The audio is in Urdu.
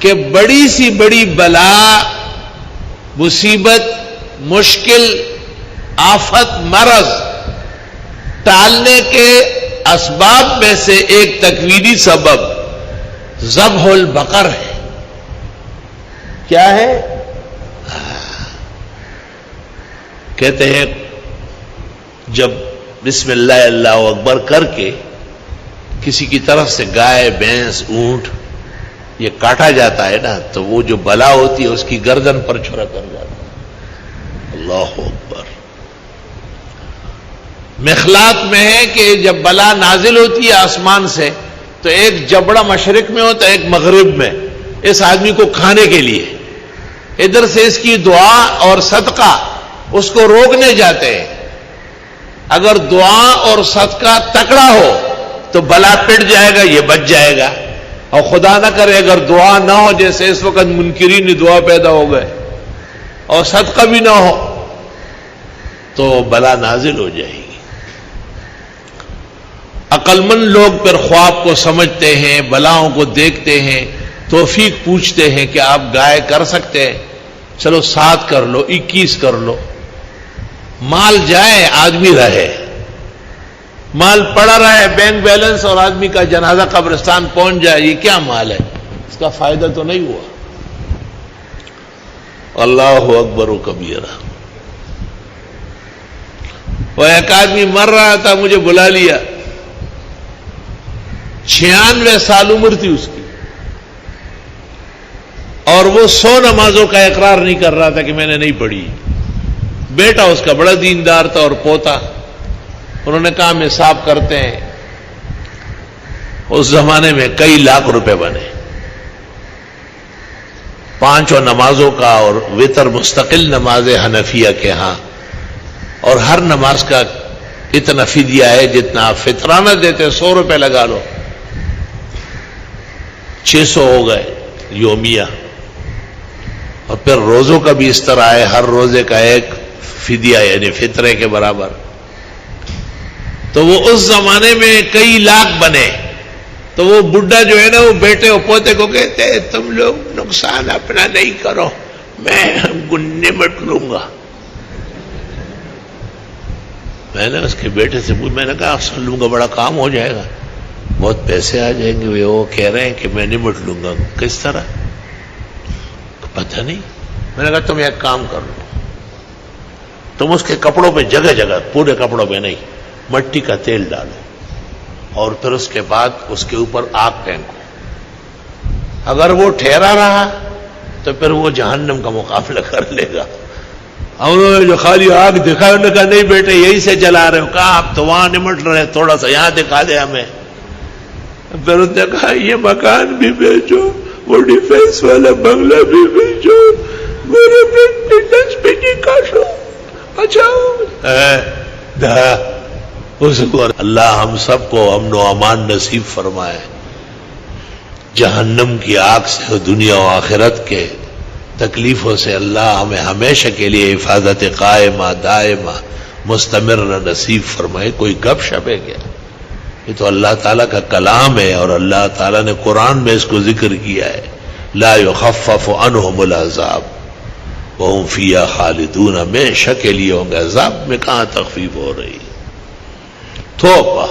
کہ بڑی سی بڑی بلا، مصیبت، مشکل، آفت، مرض ٹالنے کے اسباب میں سے ایک تکوینی سبب ذبح البقر ہے. کیا ہے؟ کہتے ہیں جب بسم اللہ اللہ اکبر کر کے کسی کی طرف سے گائے، بھینس، اونٹ یہ کاٹا جاتا ہے نا، تو وہ جو بلا ہوتی ہے اس کی گردن پر چھرا کر جاتا ہے. اللہ اکبر. مخلاط میں ہے کہ جب بلا نازل ہوتی ہے آسمان سے تو ایک جبڑا مشرق میں ہوتا ہے، ایک مغرب میں، اس آدمی کو کھانے کے لیے. ادھر سے اس کی دعا اور صدقہ اس کو روکنے جاتے ہیں. اگر دعا اور صدقہ تکڑا ہو تو بلا پٹ جائے گا، یہ بچ جائے گا. اور خدا نہ کرے اگر دعا نہ ہو، جیسے اس وقت منکرین دعا پیدا ہو گئے، اور صدقہ بھی نہ ہو تو بلا نازل ہو جائے گی. عقل مند لوگ پھر خواب کو سمجھتے ہیں، بلاؤں کو دیکھتے ہیں، توفیق پوچھتے ہیں کہ آپ گائے کر سکتے ہیں، چلو 7 کر لو، 21 کر لو. مال جائے، آدمی رہے. مال پڑا رہے بینک بیلنس اور آدمی کا جنازہ قبرستان پہنچ جائے، یہ کیا مال ہے؟ اس کا فائدہ تو نہیں ہوا. اللہ اکبر و کبیرہ. وہ ایک آدمی مر رہا تھا، مجھے بلا لیا. 96 سال عمر تھی اس کی، اور وہ 100 نمازوں کا اقرار نہیں کر رہا تھا کہ میں نے نہیں پڑھی. بیٹا اس کا بڑا دیندار تھا اور پوتا. انہوں نے کہا ہم حساب کرتے ہیں. اس زمانے میں کئی لاکھ روپے بنے. 5 نمازوں کا اور وتر مستقل نماز حنفیہ کے ہاں، اور ہر نماز کا اتنا فدیہ ہے جتنا آپ فطرانہ دیتے. 100 روپے لگا لو، 600 ہو گئے یومیہ. اور پھر روزوں کا بھی اس طرح ہے، ہر روزے کا ایک فدیہ یعنی فطرے کے برابر. تو وہ اس زمانے میں کئی لاکھ بنے. تو وہ بڈھا جو ہے نا، وہ بیٹے اور پوتے کو کہتے ہیں تم لوگ نقصان اپنا نہیں کرو، میں نمٹ لوں گا. میں نے اس کے بیٹے سے میں نے کہا افسر لوں گا، بڑا کام ہو جائے گا، بہت پیسے آ جائیں گے. وہ کہہ رہے ہیں کہ میں نمٹ لوں گا. کس طرح؟ پتہ نہیں. میں نے کہا تم ایک کام کر لو، تم اس کے کپڑوں پہ جگہ جگہ، پورے کپڑوں پہ نہیں، مٹی کا تیل ڈالو، اور پھر اس کے بعد اس کے اوپر آگ پھینکو. اگر وہ ٹھہرا رہا تو پھر وہ جہنم کا مقابلہ کر لے گا. انہوں نے جو خالی آگ دکھایا، انہوں نے کہا نہیں بیٹے یہی سے جلا رہے ہو. کہا آپ تو وہاں نمٹ رہے، تھوڑا سا یہاں دکھا دے ہمیں. پھر اس نے کہا یہ مکان بھی بیچو، وہ ڈیفینس والا بنگلہ بھی بیچو، میرے ڈیفینس بھی نہیں کاٹو. اچھا اس کو اللہ ہم سب کو امن و امان نصیب فرمائے. جہنم کی آگ سے، دنیا و آخرت کے تکلیفوں سے اللہ ہمیں ہمیشہ کے لیے حفاظت قائمہ دائمہ مستمر نصیب فرمائے. کوئی گپ شپ ہے کیا؟ یہ تو اللہ تعالیٰ کا کلام ہے، اور اللہ تعالیٰ نے قرآن میں اس کو ذکر کیا ہے. لا يخفف عنهم العذاب وهم فيها خالدون. ہمیشہ کے لیے ہوں گے. عذاب میں کہاں تخفیف ہو رہی؟ توبہ.